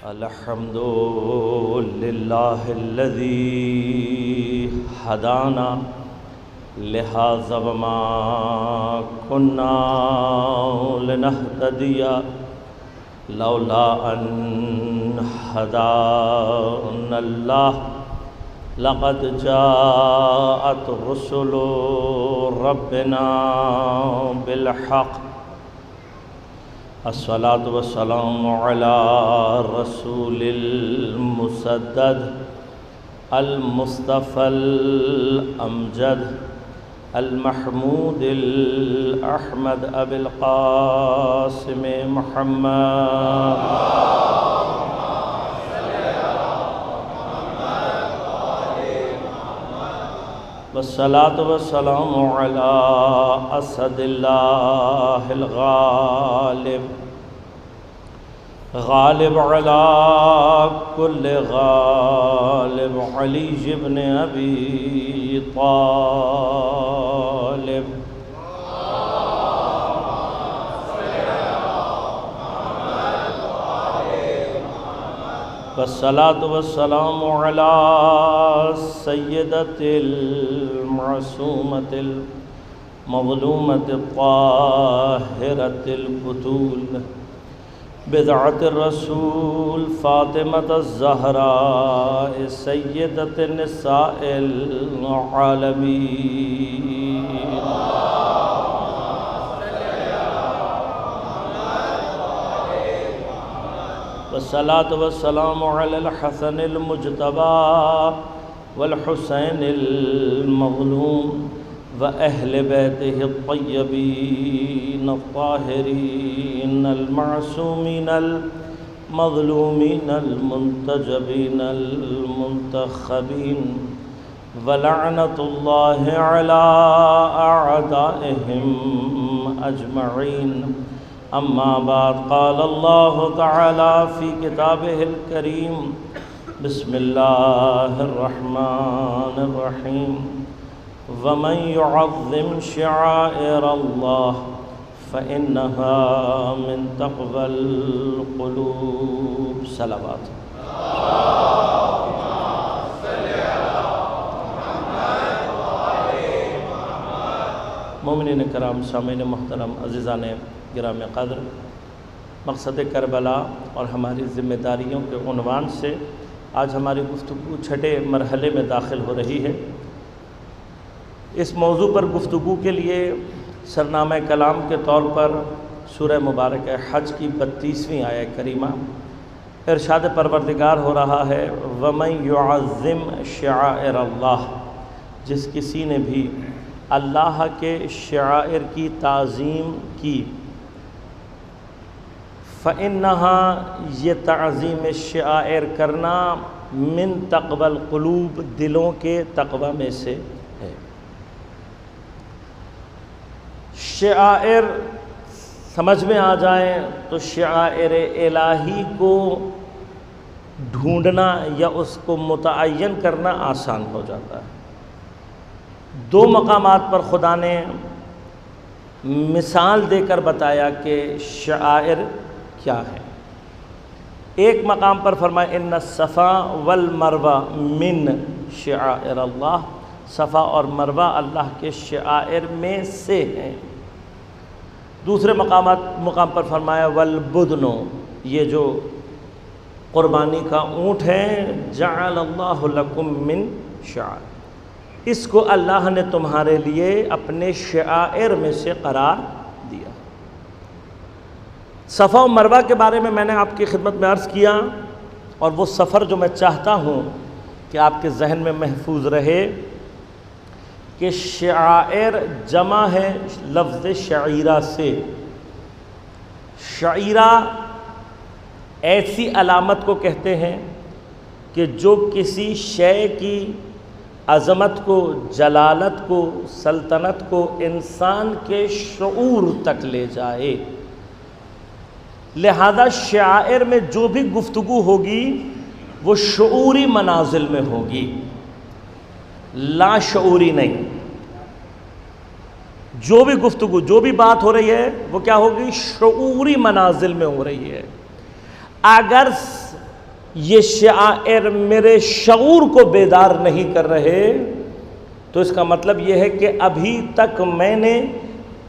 الحمد لله الذي هدانا لهذا وما كنا لنهتدي لولا أن هدانا الله لقد جاءت رسل ربنا بالحق الصلاة والسلام على الرسول المسدد المصطفى الأمجد المحمود الأحمد أبي القاسم محمد والصلاة والسلام على أسد الله الغالب غالب على كل غالب علي بن أبي طالب والصلاة والسلام على سيدة المعصومة المظلومة الطاهرة البتول بضعة الرسول فاطمة الزهراء سيدة النساء العالمين والصلاة والسلام على الحسن المجتبى والحسين المظلوم وأهل بيته الطيبين الطاهرين المعصومين المظلومين المنتجبين المنتخبين ولعنة الله على أعدائهم أجمعين أما بعد قال الله تعالى في كتابه الكريم بسم الله الرحمن الرحيم ومن يعظم شعائر الله فإنها من تقوى القلوب صلوات مومنین کرام سامعین محترم عزیزان گرامی قدر مقصد کربلا اور ہماری ذمہ داریوں کے عنوان سے آج ہماری گفتگو چھٹے مرحلے میں داخل ہو رہی ہے۔ اس موضوع پر گفتگو کے لیے سرنامہ کلام کے طور پر سورہ مبارکہ حج کی 32ویں آیہ کریمہ ارشاد پروردگار ہو رہا ہے وَمَن يُعَظِّمْ شَعَائِرَ اللَّهِ، جس کسی نے بھی اللہ کے شعائر کی تعظیم کی، فَإِنَّهَا، یہ تعظیم شعائر کرنا من تقوی القلوب، دلوں کے تقوی میں سے ہے۔ شعائر سمجھ میں آ جائیں تو شعائر الہی کو ڈھونڈنا یا اس کو متعین کرنا آسان ہو جاتا ہے۔ دو مقامات پر خدا نے مثال دے کر بتایا کہ شعائر کیا ہے۔ ایک مقام پر فرمایا ان الصفا والمروہ من شعائر اللہ، صفا اور مروہ اللہ کے شعائر میں سے ہیں۔ دوسرے مقام پر فرمایا والبدن، یہ جو قربانی کا اونٹ ہے، جعل اللہ لکم من شعائر، اس کو اللہ نے تمہارے لیے اپنے شعائر میں سے قرار دیا۔ صفا و مروہ کے بارے میں نے آپ کی خدمت میں عرض کیا، اور وہ سفر جو میں چاہتا ہوں کہ آپ کے ذہن میں محفوظ رہے کہ شعائر جمع ہے لفظ شعیرہ سے۔ شعیرہ ایسی علامت کو کہتے ہیں کہ جو کسی شے کی عظمت کو، جلالت کو، سلطنت کو انسان کے شعور تک لے جائے۔ لہذا شعائر میں جو بھی گفتگو ہوگی وہ شعوری منازل میں ہوگی، لا شعوری نہیں۔ جو بھی گفتگو، جو بھی بات ہو رہی ہے وہ کیا ہوگی؟ شعوری منازل میں ہو رہی ہے۔ اگر یہ شعائر میرے شعور کو بیدار نہیں کر رہے، تو اس کا مطلب یہ ہے کہ ابھی تک میں نے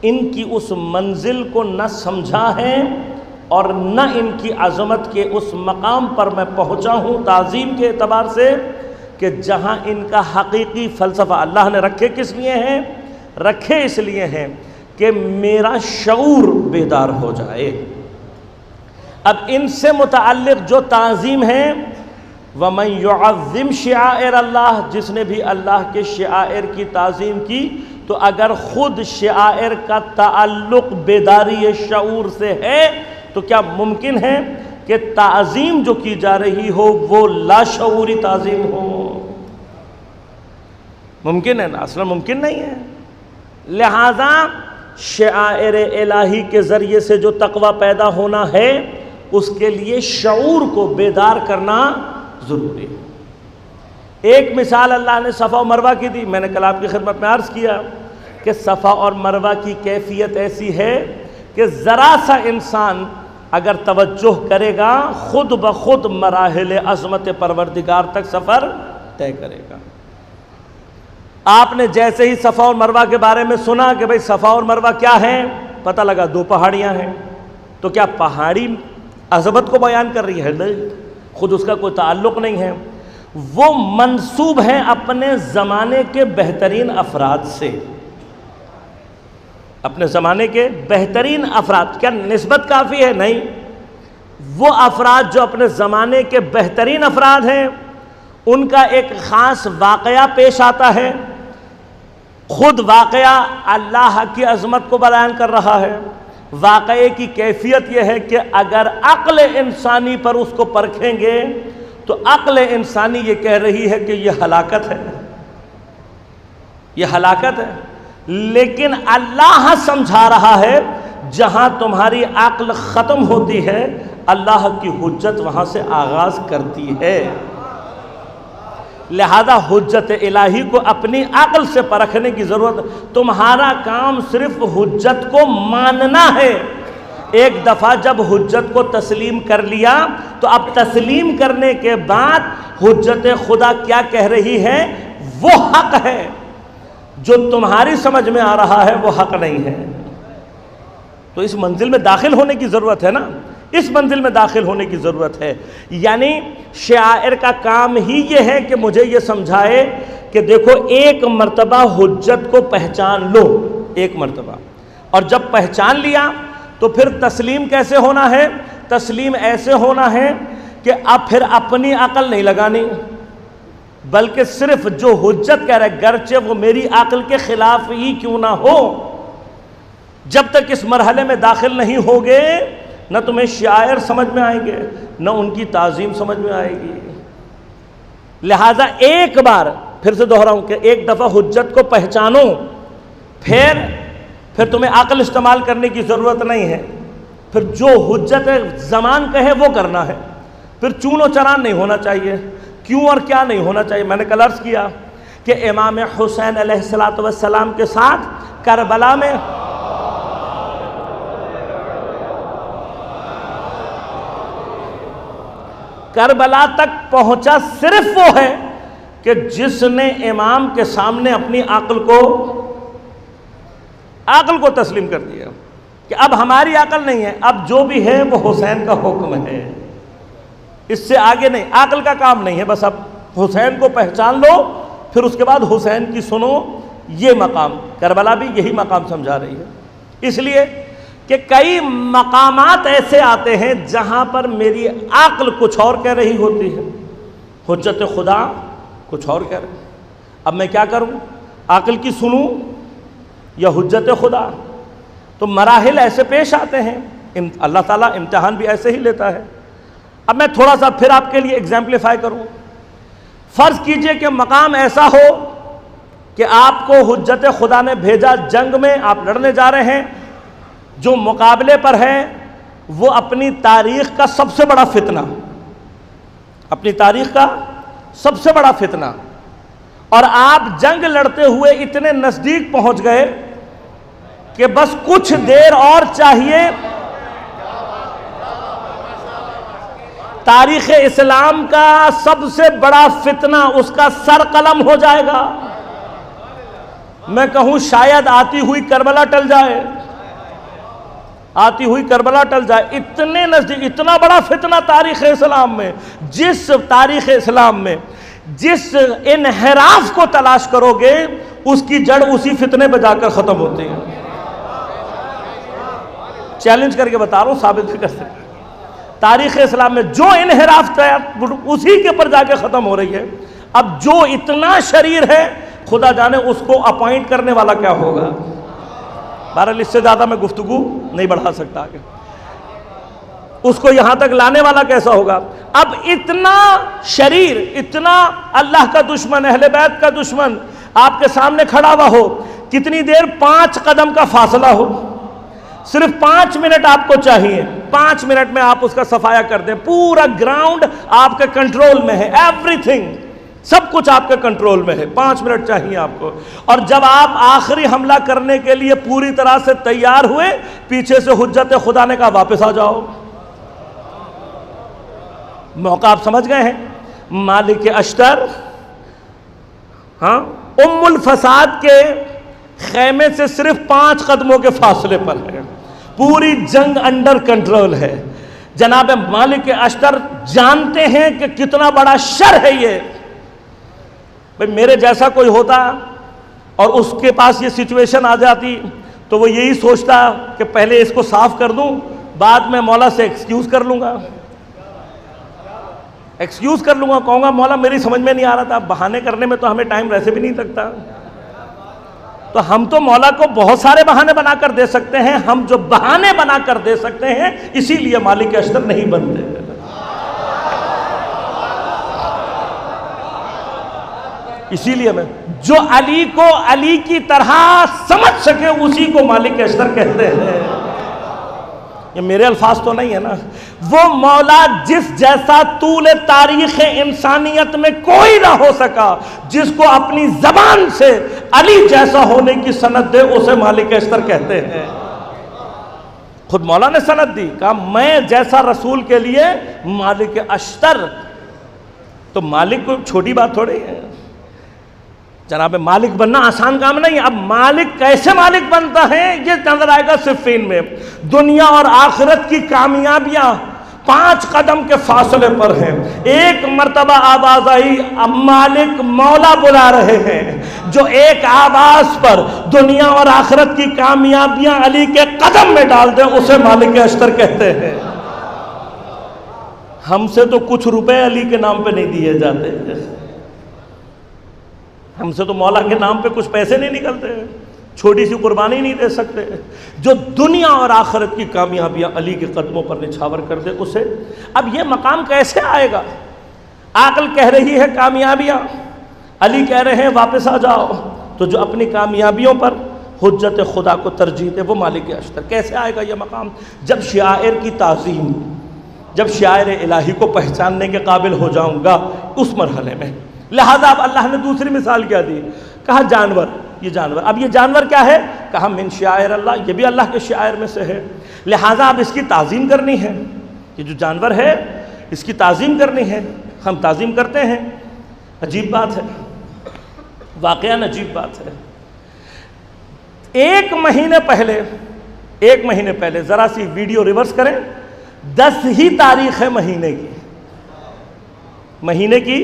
ان کی اس منزل کو نہ سمجھا ہے اور نہ ان کی عظمت کے اس مقام پر میں پہنچا ہوں تعظیم کے اعتبار سے کہ جہاں ان کا حقیقی فلسفہ اللہ نے رکھے کس لیے ہیں؟ رکھے اس لیے ہیں کہ میرا شعور بیدار ہو جائے۔ اب ان سے متعلق جو تعظیم ہے، وَمَن يُعَظِّمْ شَعَائِرَ اللَّهِ، جس نے بھی اللہ کے شعائر کی تعظیم کی، تو اگر خود شعائر کا تعلق بیداری شعور سے ہے تو کیا ممکن ہے کہ تعظیم جو کی جا رہی ہو وہ لاشعوری تعظیم ہو؟ ممکن ہے نا؟ اصلا ممکن نہیں ہے۔ لہذا شعائر الہی کے ذریعے سے جو تقوی پیدا ہونا ہے اس کے لیے شعور کو بیدار کرنا ضروری ہے۔ ایک مثال اللہ نے صفا و مروہ کی دی، میں نے کل آپ کی خدمت میں عرض کیا کہ صفا اور مروہ کی کیفیت ایسی ہے کہ ذرا سا انسان اگر توجہ کرے گا خود بخود مراحل عظمت پروردگار تک سفر طے کرے گا۔ آپ نے جیسے ہی صفا اور مروہ کے بارے میں سنا کہ بھئی صفا اور مروہ کیا ہیں، پتہ لگا دو پہاڑیاں ہیں، تو کیا پہاڑی عظمت کو بیان کر رہی ہے؟ نہیں، خود اس کا کوئی تعلق نہیں ہے، وہ منسوب ہیں اپنے زمانے کے بہترین افراد سے، اپنے زمانے کے بہترین افراد۔ کیا نسبت کافی ہے؟ نہیں، وہ افراد جو اپنے زمانے کے بہترین افراد ہیں ان کا ایک خاص واقعہ پیش آتا ہے، خود واقعہ اللہ کی عظمت کو بیان کر رہا ہے۔ واقعے کی کیفیت یہ ہے کہ اگر عقل انسانی پر اس کو پرکھیں گے تو عقل انسانی یہ کہہ رہی ہے کہ یہ ہلاکت ہے، یہ ہلاکت ہے، لیکن اللہ سمجھا رہا ہے جہاں تمہاری عقل ختم ہوتی ہے اللہ کی حجت وہاں سے آغاز کرتی ہے۔ لہذا حجت الہی کو اپنی عقل سے پرکھنے کی ضرورت، تمہارا کام صرف حجت کو ماننا ہے۔ ایک دفعہ جب حجت کو تسلیم کر لیا تو اب تسلیم کرنے کے بعد حجت خدا کیا کہہ رہی ہے وہ حق ہے، جو تمہاری سمجھ میں آ رہا ہے وہ حق نہیں ہے۔ تو اس منزل میں داخل ہونے کی ضرورت ہے نا، اس منزل میں داخل ہونے کی ضرورت ہے۔ یعنی شاعر کا کام ہی یہ ہے کہ مجھے یہ سمجھائے کہ دیکھو ایک مرتبہ حجت کو پہچان لو، ایک مرتبہ، اور جب پہچان لیا تو پھر تسلیم کیسے ہونا ہے؟ تسلیم ایسے ہونا ہے کہ اب پھر اپنی عقل نہیں لگانی، بلکہ صرف جو حجت کہہ رہا ہے گرچہ وہ میری عقل کے خلاف ہی کیوں نہ ہو، جب تک اس مرحلے میں داخل نہیں ہوگے نہ تمہیں شاعر سمجھ میں آئیں گے نہ ان کی تعظیم سمجھ میں آئے گی۔ لہٰذا ایک بار پھر سے دہراؤں کہ ایک دفعہ حجت کو پہچانو، پھر تمہیں عقل استعمال کرنے کی ضرورت نہیں ہے، پھر جو حجت زمان کہے وہ کرنا ہے، پھر چون و چران نہیں ہونا چاہیے، کیوں اور کیا نہیں ہونا چاہیے۔ میں نے کل عرض کیا کہ امام حسین علیہ السلام کے ساتھ کربلا میں کربلا تک پہنچا صرف وہ ہے کہ جس نے امام کے سامنے اپنی عقل کو تسلیم کر دیا کہ اب ہماری عقل نہیں ہے، اب جو بھی ہے وہ حسین کا حکم ہے، اس سے آگے نہیں، عقل کا کام نہیں ہے، بس اب حسین کو پہچان لو پھر اس کے بعد حسین کی سنو۔ یہ مقام کربلا بھی یہی مقام سمجھا رہی ہے، اس لیے کہ کئی مقامات ایسے آتے ہیں جہاں پر میری عقل کچھ اور کہہ رہی ہوتی ہے، حجت خدا کچھ اور کہہ رہی ہے۔ اب میں کیا کروں؟ عقل کی سنوں یا حجت خدا؟ تو مراحل ایسے پیش آتے ہیں، اللہ تعالیٰ امتحان بھی ایسے ہی لیتا ہے۔ اب میں تھوڑا سا پھر آپ کے لیے ایگزامپلیفائی کروں۔ فرض کیجئے کہ مقام ایسا ہو کہ آپ کو حجت خدا نے بھیجا جنگ میں، آپ لڑنے جا رہے ہیں، جو مقابلے پر ہے وہ اپنی تاریخ کا سب سے بڑا فتنہ، اپنی تاریخ کا سب سے بڑا فتنہ، اور آپ جنگ لڑتے ہوئے اتنے نزدیک پہنچ گئے کہ بس کچھ دیر اور چاہیے، تاریخ اسلام کا سب سے بڑا فتنہ اس کا سر قلم ہو جائے گا. میں کہوں شاید آتی ہوئی کربلا ٹل جائے, آتی ہوئی کربلا ٹل جائے. اتنے نزدیک, اتنا بڑا فتنہ تاریخ اسلام میں. جس تاریخ اسلام میں جس انحراف کو تلاش کرو گے اس کی جڑ اسی فتنے پہ جا کر ختم ہوتی ہے. چیلنج کر کے بتا رہا ہوں, ثابت بھی کر سکتے. تاریخ اسلام میں جو انحراف اسی کے پر جا کے ختم ہو رہی ہے. اب جو اتنا شریر ہے خدا جانے اس کو اپوائنٹ کرنے والا کیا ہوگا. بہرحال اس سے زیادہ میں گفتگو نہیں بڑھا سکتا آگے. اس کو یہاں تک لانے والا کیسا ہوگا. اب اتنا شریر, اتنا اللہ کا دشمن, اہل بیت کا دشمن آپ کے سامنے کھڑا ہوا ہو, کتنی دیر, 5 قدم کا فاصلہ ہو, صرف 5 منٹ آپ کو چاہیے. 5 منٹ میں آپ اس کا صفایا کر دیں. پورا گراؤنڈ آپ کے کنٹرول میں ہے, ایوری تھنگ, سب کچھ آپ کے کنٹرول میں ہے. 5 منٹ چاہیے آپ کو. اور جب آپ آخری حملہ کرنے کے لیے پوری طرح سے تیار ہوئے, پیچھے سے حجت خدا نے کہا واپس آ جاؤ. موقع آپ سمجھ گئے ہیں. مالک اشتر ام الفساد کے خیمے سے صرف 5 قدموں کے فاصلے پر ہے. پوری جنگ انڈر کنٹرول ہے. جناب مالک اشتر جانتے ہیں کہ کتنا بڑا شر ہے یہ. بھئی میرے جیسا کوئی ہوتا اور اس کے پاس یہ سچویشن آ جاتی تو وہ یہی سوچتا کہ پہلے اس کو صاف کر دوں, بعد میں مولا سے ایکسکیوز کر لوں گا. ایکسکیوز کر لوں گا, کہوں گا مولا میری سمجھ میں نہیں آ رہا تھا. بہانے کرنے میں تو ہمیں ٹائم ویسے بھی نہیں لگتا. تو ہم تو مولا کو بہت سارے بہانے بنا کر دے سکتے ہیں. ہم جو بہانے بنا کر دے سکتے ہیں اسی لیے مالک اشتر نہیں بنتے. اسی لیے میں جو علی کو علی کی طرح سمجھ سکے اسی کو مالک اشتر کہتے ہیں. یہ میرے الفاظ تو نہیں ہے نا. وہ مولا جس جیسا طول تاریخ انسانیت میں کوئی نہ ہو سکا, جس کو اپنی زبان سے علی جیسا ہونے کی سند دے, اسے مالک اشتر کہتے ہیں. خود مولا نے سند دی, کہا میں جیسا رسول کے لیے مالک اشتر. تو مالک کو چھوٹی بات تھوڑی ہے جناب. مالک بننا آسان کام نہیں. اب مالک کیسے مالک بنتا ہے یہ نظر آئے گا صفین میں. دنیا اور آخرت کی کامیابیاں 5 قدم کے فاصلے پر ہیں. ایک مرتبہ آواز آئی, مالک مولا بلا رہے ہیں. جو ایک آواز پر دنیا اور آخرت کی کامیابیاں علی کے قدم میں ڈال دیں اسے مالک اشتر کہتے ہیں. ہم سے تو کچھ روپے علی کے نام پہ نہیں دیے جاتے. ہم سے تو مولا کے نام پہ کچھ پیسے نہیں نکلتے, چھوٹی سی قربانی نہیں دے سکتے. جو دنیا اور آخرت کی کامیابیاں علی کے قدموں پر نچھاور کر دے اسے. اب یہ مقام کیسے آئے گا؟ عقل کہہ رہی ہے کامیابیاں, علی کہہ رہے ہیں واپس آ جاؤ. تو جو اپنی کامیابیوں پر حجت خدا کو ترجیح دے وہ مالک اشتر. کیسے آئے گا یہ مقام؟ جب شعائر کی تعظیم, جب شعائر الہی کو پہچاننے کے قابل ہو جاؤں گا اس مرحلے میں. لہذا اب اللہ نے دوسری مثال کیا دی, کہا جانور. یہ جانور, اب یہ جانور کیا ہے؟ کہا من شعائر اللہ, یہ بھی اللہ کے شعائر میں سے ہے. لہذا اب اس کی تعظیم کرنی ہے. یہ جو جانور ہے اس کی تعظیم کرنی ہے. ہم تعظیم کرتے ہیں. عجیب بات ہے, واقعاً عجیب بات ہے. 1 مہینے پہلے ذرا سی ویڈیو ریورس کریں, 10 ہی تاریخ ہے مہینے کی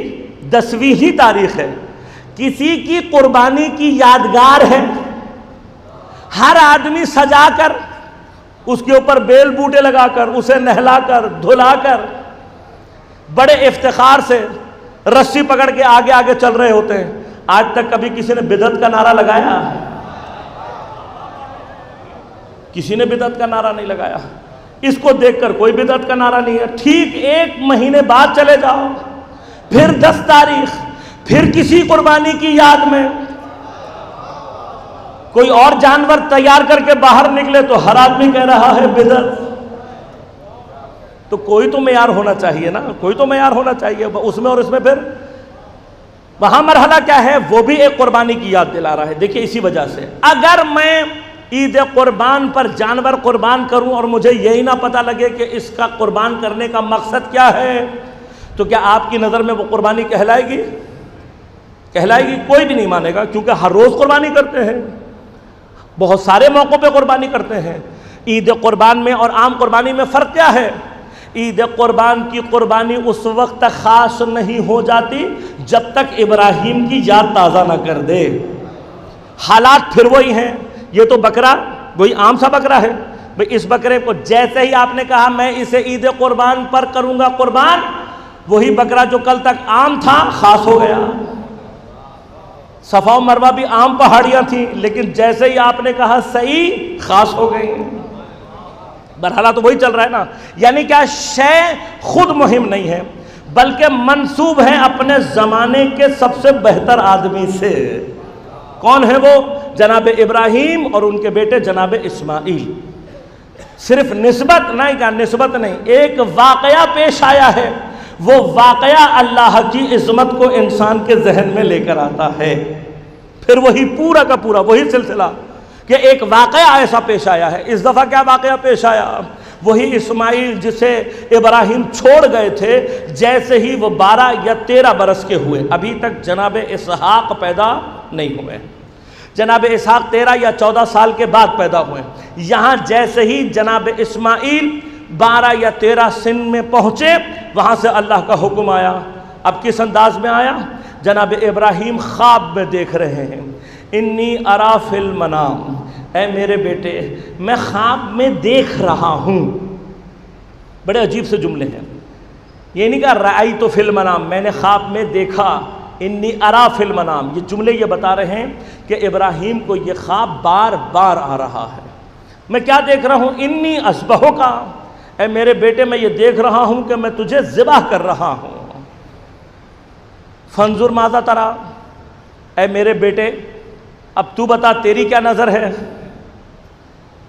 10ویں ہی تاریخ ہے. کسی کی قربانی کی یادگار ہے. ہر آدمی سجا کر اس کے اوپر بیل بوٹے لگا کر اسے نہلا کر دھلا کر بڑے افتخار سے رسی پکڑ کے آگے آگے چل رہے ہوتے ہیں. آج تک کبھی کسی نے بدعت کا نعرہ لگایا؟ کسی نے بدعت کا نعرہ نہیں لگایا. اس کو دیکھ کر کوئی بدعت کا نعرہ نہیں ہے. ٹھیک 1 مہینے بعد چلے جاؤ, پھر 10 تاریخ, پھر کسی قربانی کی یاد میں کوئی اور جانور تیار کر کے باہر نکلے تو ہر آدمی کہہ رہا ہے بدعت. تو کوئی تو معیار ہونا چاہیے نا, کوئی تو معیار ہونا چاہیے اس میں اور اس میں. پھر وہاں مرحلہ کیا ہے وہ بھی ایک قربانی کی یاد دلا رہا ہے. دیکھیے اسی وجہ سے اگر میں عید قربان پر جانور قربان کروں اور مجھے یہی نہ پتہ لگے کہ اس کا قربان کرنے کا مقصد کیا ہے، تو کیا آپ کی نظر میں وہ قربانی کہلائے گی؟ کہلائے گی؟ کوئی بھی نہیں مانے گا، کیونکہ ہر روز قربانی کرتے ہیں، بہت سارے موقعوں پہ قربانی کرتے ہیں۔ عید قربان میں اور عام قربانی میں فرق کیا ہے؟ عید قربان کی قربانی اس وقت تک خاص نہیں ہو جاتی جب تک ابراہیم کی یاد تازہ نہ کر دے۔ حالات پھر وہی ہیں۔ یہ تو بکرا وہی عام سا بکرا ہے، بھئی اس بکرے کو جیسے ہی آپ نے کہا میں اسے عید قربان پر کروں گا قربان، وہی بکرا جو کل تک عام تھا خاص ہو گیا۔ صفا و مروہ بھی عام پہاڑیاں تھیں، لیکن جیسے ہی آپ نے کہا صحیح، خاص ہو گئی۔ برحالہ تو وہی چل رہا ہے نا، یعنی کیا شے خود مہم نہیں ہے، بلکہ منسوب ہے اپنے زمانے کے سب سے بہتر آدمی سے۔ کون ہے وہ؟ جناب ابراہیم اور ان کے بیٹے جناب اسماعیل۔ صرف نسبت نہیں، کیا نسبت نہیں، ایک واقعہ پیش آیا ہے، وہ واقعہ اللہ کی عظمت کو انسان کے ذہن میں لے کر آتا ہے۔ پھر وہی پورا کا پورا وہی سلسلہ کہ ایک واقعہ ایسا پیش آیا ہے۔ اس دفعہ کیا واقعہ پیش آیا؟ وہی اسماعیل جسے ابراہیم چھوڑ گئے تھے، جیسے ہی وہ 12 یا 13 برس کے ہوئے، ابھی تک جناب اسحاق پیدا نہیں ہوئے۔ جناب اسحاق 13 یا 14 سال کے بعد پیدا ہوئے۔ یہاں جیسے ہی جناب اسماعیل 12 یا 13 سن میں پہنچے، وہاں سے اللہ کا حکم آیا۔ اب کس انداز میں آیا؟ جناب ابراہیم خواب میں دیکھ رہے ہیں، انی ارا فی المنام، اے میرے بیٹے میں خواب میں دیکھ رہا ہوں۔ بڑے عجیب سے جملے ہیں، یہ نہیں کہا رأیت فی المنام، میں نے خواب میں دیکھا، انی ارا فی المنام۔ یہ جملے یہ بتا رہے ہیں کہ ابراہیم کو یہ خواب بار بار آ رہا ہے۔ میں کیا دیکھ رہا ہوں؟ انی اذبحک، اے میرے بیٹے میں یہ دیکھ رہا ہوں کہ میں تجھے ذبح کر رہا ہوں۔ فانظر ماذا تری، اے میرے بیٹے اب تو بتا تیری کیا نظر ہے؟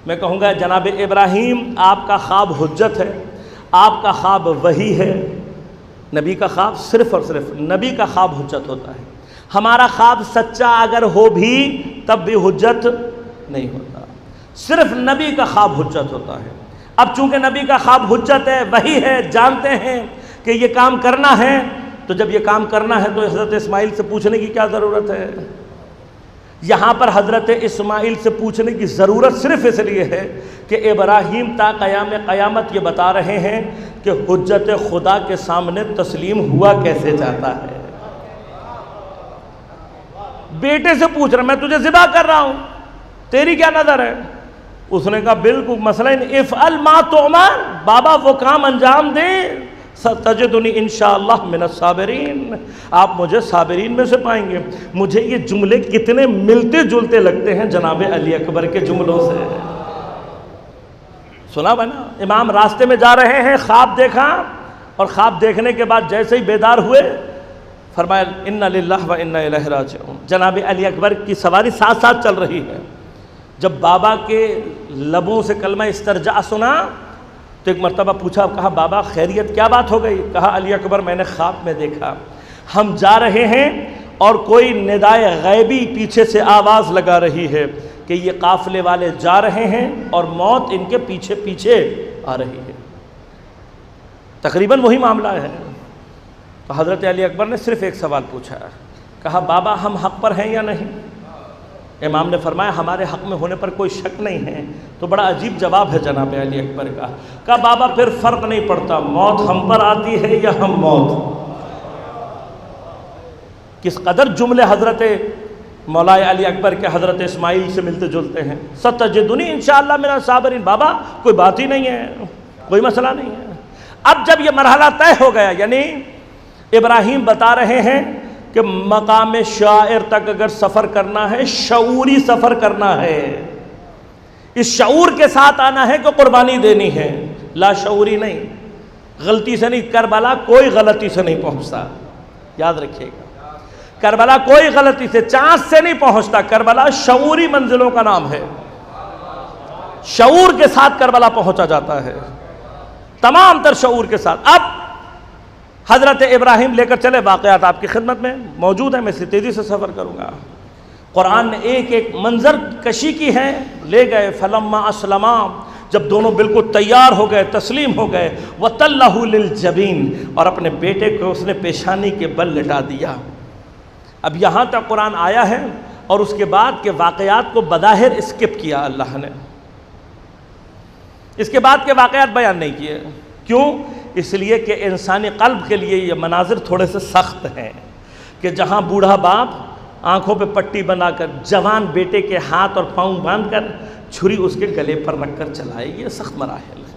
میں کہوں گا جناب ابراہیم آپ کا خواب حجت ہے، آپ کا خواب وحی ہے۔ نبی کا خواب صرف اور صرف نبی کا خواب حجت ہوتا ہے۔ ہمارا خواب سچا اگر ہو بھی تب بھی حجت نہیں ہوتا، صرف نبی کا خواب حجت ہوتا ہے۔ اب چونکہ نبی کا خواب حجت ہے، وحی ہے، جانتے ہیں کہ یہ کام کرنا ہے، تو جب یہ کام کرنا ہے تو حضرت اسماعیل سے پوچھنے کی کیا ضرورت ہے؟ یہاں پر حضرت اسماعیل سے پوچھنے کی ضرورت صرف اس لیے ہے کہ ابراہیم تا قیام قیامت یہ بتا رہے ہیں کہ حجت خدا کے سامنے تسلیم ہوا کیسے جاتا ہے۔ بیٹے سے پوچھ رہا میں تجھے ذبح کر رہا ہوں، تیری کیا نظر ہے؟ اس نے کہا بالکل مسئلہ نہیں، افعل ما تؤمر، بابا وہ کام انجام دے، ستجدنی انشاءاللہ من الصابرین، آپ مجھے صابرین میں سے پائیں گے۔ مجھے یہ جملے کتنے ملتے جلتے لگتے ہیں جناب علی اکبر کے جملوں سے۔ سنا بنا، امام راستے میں جا رہے ہیں، خواب دیکھا، اور خواب دیکھنے کے بعد جیسے ہی بیدار ہوئے فرمایا انا للہ و انا الیہ راجعون۔ جناب علی اکبر کی سواری ساتھ ساتھ چل رہی ہے۔ جب بابا کے لبوں سے کلمہ استرجاع سنا تو ایک مرتبہ پوچھا، کہا بابا خیریت کیا بات ہو گئی؟ کہا علی اکبر میں نے خواب میں دیکھا ہم جا رہے ہیں اور کوئی ندائے غیبی پیچھے سے آواز لگا رہی ہے کہ یہ قافلے والے جا رہے ہیں اور موت ان کے پیچھے پیچھے آ رہی ہے۔ تقریباً وہی معاملہ ہے۔ تو حضرت علی اکبر نے صرف ایک سوال پوچھا، کہا بابا ہم حق پر ہیں یا نہیں؟ امام نے فرمایا ہمارے حق میں ہونے پر کوئی شک نہیں ہے۔ تو بڑا عجیب جواب ہے جناب علی اکبر کا۔ کہا بابا پھر فرق نہیں پڑتا، موت ہم پر آتی ہے یا ہم موت۔ کس قدر جملے حضرت مولا علی اکبر کے حضرت اسماعیل سے ملتے جلتے ہیں۔ ستجدنی انشاءاللہ من الصابرین، بابا کوئی بات ہی نہیں ہے، کوئی مسئلہ نہیں ہے۔ اب جب یہ مرحلہ طے ہو گیا، یعنی ابراہیم بتا رہے ہیں کہ مقام شاعر تک اگر سفر کرنا ہے، شعوری سفر کرنا ہے، اس شعور کے ساتھ آنا ہے کہ قربانی دینی ہے، لا شعوری نہیں، غلطی سے نہیں۔ کربلا کوئی غلطی سے نہیں پہنچتا، یاد رکھیے گا، کربلا کوئی غلطی سے، چانس سے نہیں پہنچتا۔ کربلا شعوری منزلوں کا نام ہے، شعور کے ساتھ کربلا پہنچا جاتا ہے، تمام تر شعور کے ساتھ۔ اب حضرت ابراہیم لے کر چلے، واقعات آپ کی خدمت میں موجود ہیں، میں اس سے تیزی سے سفر کروں گا۔ قرآن نے ایک ایک منظر کشی کی ہے، لے گئے فلما اسلما، جب دونوں بالکل تیار ہو گئے، تسلیم ہو گئے، وَتَلَّهُ لِلْجَبِينِ، اور اپنے بیٹے کو اس نے پیشانی کے بل لٹا دیا۔ اب یہاں تک قرآن آیا ہے اور اس کے بعد کے واقعات کو بظاہر اسکپ کیا اللہ نے، اس کے بعد کے واقعات بیان نہیں کیے۔ کیوں؟ اس لیے کہ انسانی قلب کے لیے یہ مناظر تھوڑے سے سخت ہیں کہ جہاں بوڑھا باپ آنکھوں پہ پٹی بنا کر جوان بیٹے کے ہاتھ اور پاؤں باندھ کر چھری اس کے گلے پر رکھ کر چلائے، یہ سخت مراحل ہے۔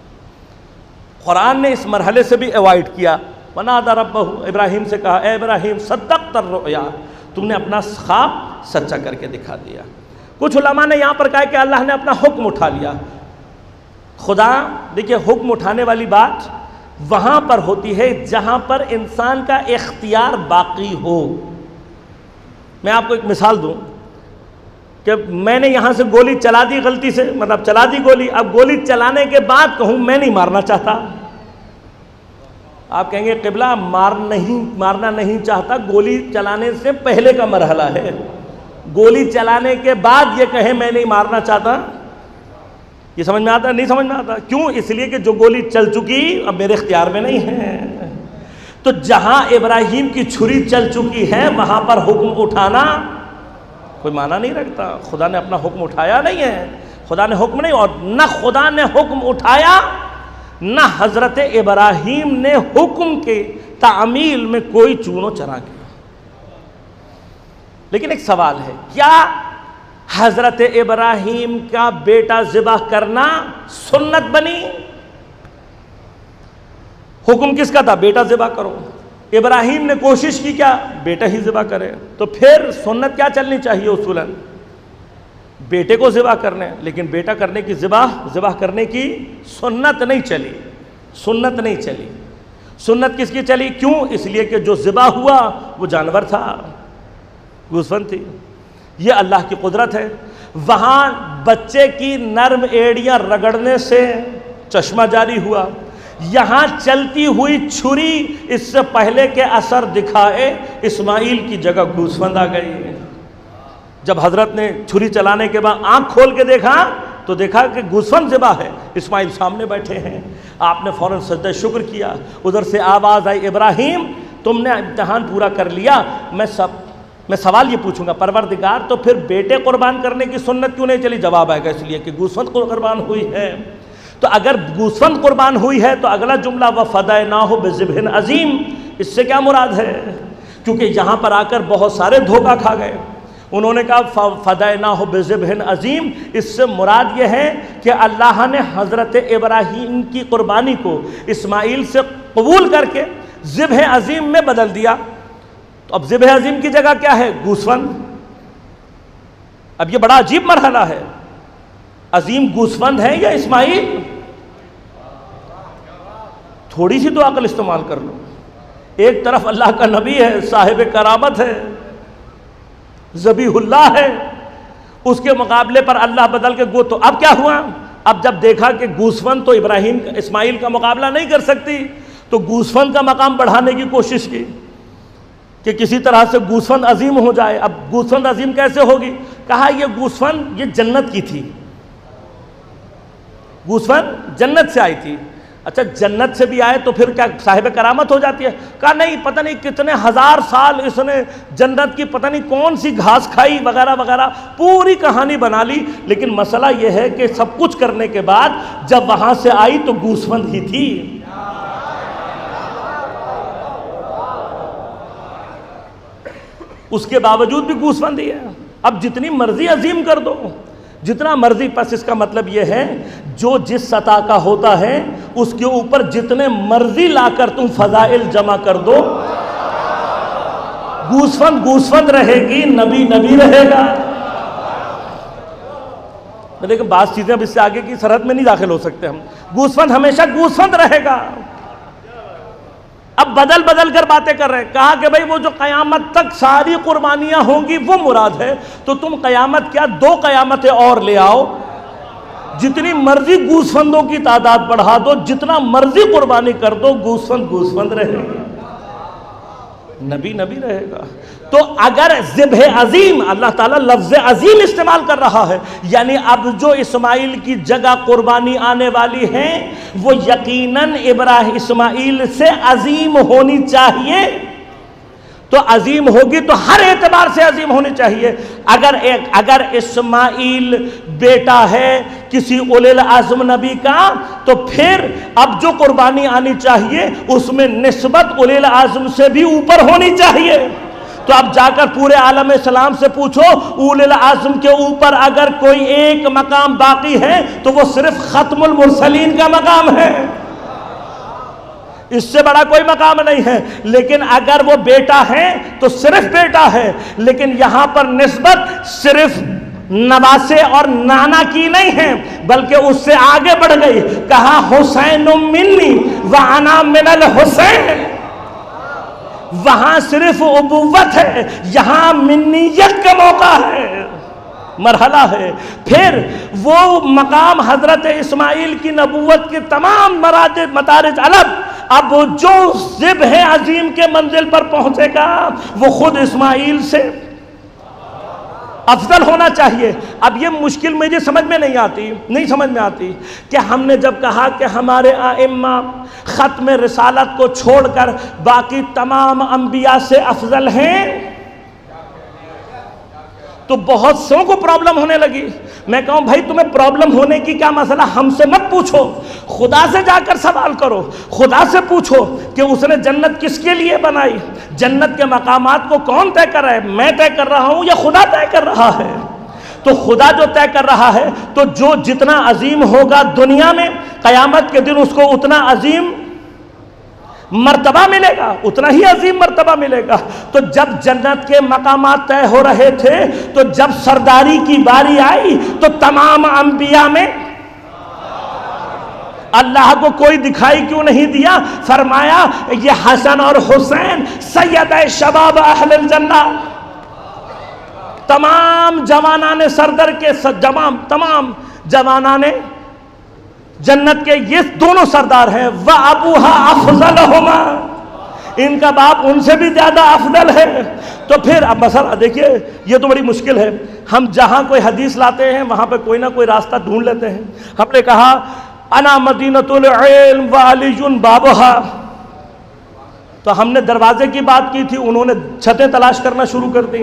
قرآن نے اس مرحلے سے بھی ایوائڈ کیا۔ وَنَادَى رَبَّهُ، ابراہیم سے کہا اے ابراہیم صدقت الرؤیا، تم نے اپنا خواب سچا کر کے دکھا دیا۔ کچھ علماء نے یہاں پر کہا کہ اللہ نے اپنا حکم اٹھا لیا۔ خدا دیکھیے حکم اٹھانے والی بات وہاں پر ہوتی ہے جہاں پر انسان کا اختیار باقی ہو۔ میں آپ کو ایک مثال دوں کہ میں نے یہاں سے گولی چلا دی غلطی سے، مطلب چلا دی گولی، اب گولی چلانے کے بعد کہوں میں نہیں مارنا چاہتا، آپ کہیں گے قبلہ مارنا نہیں چاہتا گولی چلانے سے پہلے کا مرحلہ ہے، گولی چلانے کے بعد یہ کہے میں نہیں مارنا چاہتا، یہ سمجھ میں آتا نہیں سمجھ میں آتا؟ کیوں؟ اس لیے کہ جو گولی چل چکی اب میرے اختیار میں نہیں ہے۔ تو جہاں ابراہیم کی چھری چل چکی ہے وہاں پر حکم اٹھانا کوئی معنی نہیں رکھتا۔ خدا نے اپنا حکم اٹھایا نہیں ہے، خدا نے حکم نہیں، اور نہ خدا نے حکم اٹھایا نہ حضرت ابراہیم نے حکم کے تعمیل میں کوئی چون و چرا کیا۔ لیکن ایک سوال ہے، کیا حضرت ابراہیم کا بیٹا ذبح کرنا سنت بنی؟ حکم کس کا تھا؟ بیٹا ذبح کرو۔ ابراہیم نے کوشش کی کیا؟ بیٹا ہی ذبح کرے۔ تو پھر سنت کیا چلنی چاہیے اصولاً؟ بیٹے کو ذبح کرنے، لیکن بیٹا کرنے کی ذبح کرنے کی سنت نہیں چلی، سنت نہیں چلی۔ سنت کس کی چلی؟ کیوں؟ اس لیے کہ جو ذبح ہوا وہ جانور تھا، گوسفند تھی۔ یہ اللہ کی قدرت ہے۔ وہاں بچے کی نرم ایڑیاں رگڑنے سے چشمہ جاری ہوا، یہاں چلتی ہوئی چھری اس سے پہلے کے اثر دکھائے اسماعیل کی جگہ گوسفند آ گئی۔ جب حضرت نے چھری چلانے کے بعد آنکھ کھول کے دیکھا تو دیکھا کہ گوسفند ذبح ہے، اسماعیل سامنے بیٹھے ہیں۔ آپ نے فوراً سجدہ شکر کیا۔ ادھر سے آواز آئی ابراہیم تم نے امتحان پورا کر لیا، میں سوال یہ پوچھوں گا پروردگار تو پھر بیٹے قربان کرنے کی سنت کیوں نہیں چلی؟ جواب آئے گا اس لیے کہ گوسفند قربان ہوئی ہے۔ تو اگر گوسفند قربان ہوئی ہے تو اگلا جملہ وَفَدَيْنَاهُ بِذِبْحٍ عَظِيمٍ، اس سے کیا مراد ہے؟ کیونکہ یہاں پر آ کر بہت سارے دھوکہ کھا گئے۔ انہوں نے کہا فَدَيْنَاهُ بِذِبْحٍ عَظِيمٍ، اس سے مراد یہ ہے کہ اللہ نے حضرت ابراہیم کی قربانی کو اسماعیل سے قبول کر کے ذبح عظیم میں بدل دیا۔ تو اب ذبح عظیم کی جگہ کیا ہے؟ گوسفند۔ اب یہ بڑا عجیب مرحلہ ہے، عظیم گوسفند ہے یا اسماعیل؟ تھوڑی سی تو عقل استعمال کر لو۔ ایک طرف اللہ کا نبی ہے، صاحب کرامت ہے، ذبیح اللہ ہے، اس کے مقابلے پر اللہ بدل کے تو اب کیا ہوا؟ اب جب دیکھا کہ گوسفند تو اسماعیل کا مقابلہ نہیں کر سکتی تو گوسفند کا مقام بڑھانے کی کوشش کی کہ کسی طرح سے گوسفند عظیم ہو جائے۔ اب گوسفند عظیم کیسے ہوگی؟ کہا یہ گوسفند یہ جنت کی تھی، گوسفند جنت سے آئی تھی۔ اچھا جنت سے بھی آئے تو پھر کیا صاحب کرامت ہو جاتی ہے؟ کہا نہیں، پتہ نہیں کتنے ہزار سال اس نے جنت کی پتہ نہیں کون سی گھاس کھائی وغیرہ وغیرہ، پوری کہانی بنا لی۔ لیکن مسئلہ یہ ہے کہ سب کچھ کرنے کے بعد جب وہاں سے آئی تو گوسفند ہی تھی۔ اس کے باوجود بھی گوسفند ہی ہے۔ اب جتنی مرضی عظیم کر دو، جتنا مرضی، پس اس کا مطلب یہ ہے جو جس سطح کا ہوتا ہے اس کے اوپر جتنے مرضی لا کر تم فضائل جمع کر دو، گوسفند گوسفند رہے گی، نبی نبی رہے گا۔ لیکن بعض چیزیں اب اس سے آگے کی سرحد میں نہیں داخل ہو سکتے ہم۔ گوسفند ہمیشہ گوسفند رہے گا۔ اب بدل بدل کر باتیں کر رہے ہیں۔ کہا کہ بھئی وہ جو قیامت تک ساری قربانیاں ہوں گی وہ مراد ہے، تو تم قیامت کیا 2 قیامتیں اور لے آؤ، جتنی مرضی گوسفندوں کی تعداد بڑھا دو، جتنا مرضی قربانی کر دو، گوسفند گوسفند رہے گا۔ نبی نبی رہے گا۔ تو اگر ذبح عظیم، اللہ تعالیٰ لفظ عظیم استعمال کر رہا ہے، یعنی اب جو اسماعیل کی جگہ قربانی آنے والی ہے وہ یقیناً اسماعیل سے عظیم ہونی چاہیے، تو عظیم ہوگی تو ہر اعتبار سے عظیم ہونی چاہیے۔ اگر اسماعیل بیٹا ہے کسی اولی العزم نبی کا، تو پھر اب جو قربانی آنی چاہیے اس میں نسبت اولی العزم سے بھی اوپر ہونی چاہیے۔ تو اب جا کر پورے عالم اسلام سے پوچھو، اولی العزم کے اوپر اگر کوئی ایک مقام باقی ہے تو وہ صرف ختم المرسلین کا مقام ہے، اس سے بڑا کوئی مقام نہیں ہے۔ لیکن اگر وہ بیٹا ہے تو صرف بیٹا ہے، لیکن یہاں پر نسبت صرف نواسے اور نانا کی نہیں ہے، بلکہ اس سے آگے بڑھ گئی، کہا حسین منی وانا من الحسین۔ وہاں صرف ابوت ہے، یہاں منیت کا موقع ہے، مرحلہ ہے۔ پھر وہ مقام حضرت اسماعیل کی نبوت کے تمام مدارج الگ، اب جو ذبح عظیم کے منزل پر پہنچے گا وہ خود اسماعیل سے افضل ہونا چاہیے۔ اب یہ مشکل مجھے سمجھ میں نہیں آتی کہ ہم نے جب کہا کہ ہمارے ائمہ ختم رسالت کو چھوڑ کر باقی تمام انبیاء سے افضل ہیں، تو بہت سو کو پرابلم ہونے لگی۔ میں کہوں بھائی تمہیں پرابلم ہونے کی کیا مسئلہ، ہم سے مت پوچھو، خدا سے جا کر سوال کرو، خدا سے پوچھو کہ اس نے جنت کس کے لیے بنائی، جنت کے مقامات کو کون طے کر رہا ہے، میں طے کر رہا ہوں یا خدا طے کر رہا ہے؟ تو خدا جو طے کر رہا ہے، تو جو جتنا عظیم ہوگا دنیا میں، قیامت کے دن اس کو اتنا عظیم مرتبہ ملے گا، اتنا ہی عظیم مرتبہ ملے گا۔ تو جب جنت کے مقامات طے ہو رہے تھے، تو جب سرداری کی باری آئی تو تمام انبیاء میں اللہ کو کوئی دکھائی کیوں نہیں دیا؟ فرمایا یہ حسن اور حسین سید شباب اہل الجنہ، تمام جوانان سردر کے تمام جوانان جنت کے یہ دونوں سردار ہیں۔ وَأَبُوهَا أَفْضَلُهُمَا، ان کا باپ ان سے بھی زیادہ افضل ہے۔ تو پھر اب مسئلہ دیکھیے، یہ تو بڑی مشکل ہے۔ ہم جہاں کوئی حدیث لاتے ہیں وہاں پہ کوئی نہ کوئی راستہ ڈھونڈ لیتے ہیں۔ ہم نے کہا انا مدینۃ العلم وعلی بابها، تو ہم نے دروازے کی بات کی تھی، انہوں نے چھتیں تلاش کرنا شروع کر دی،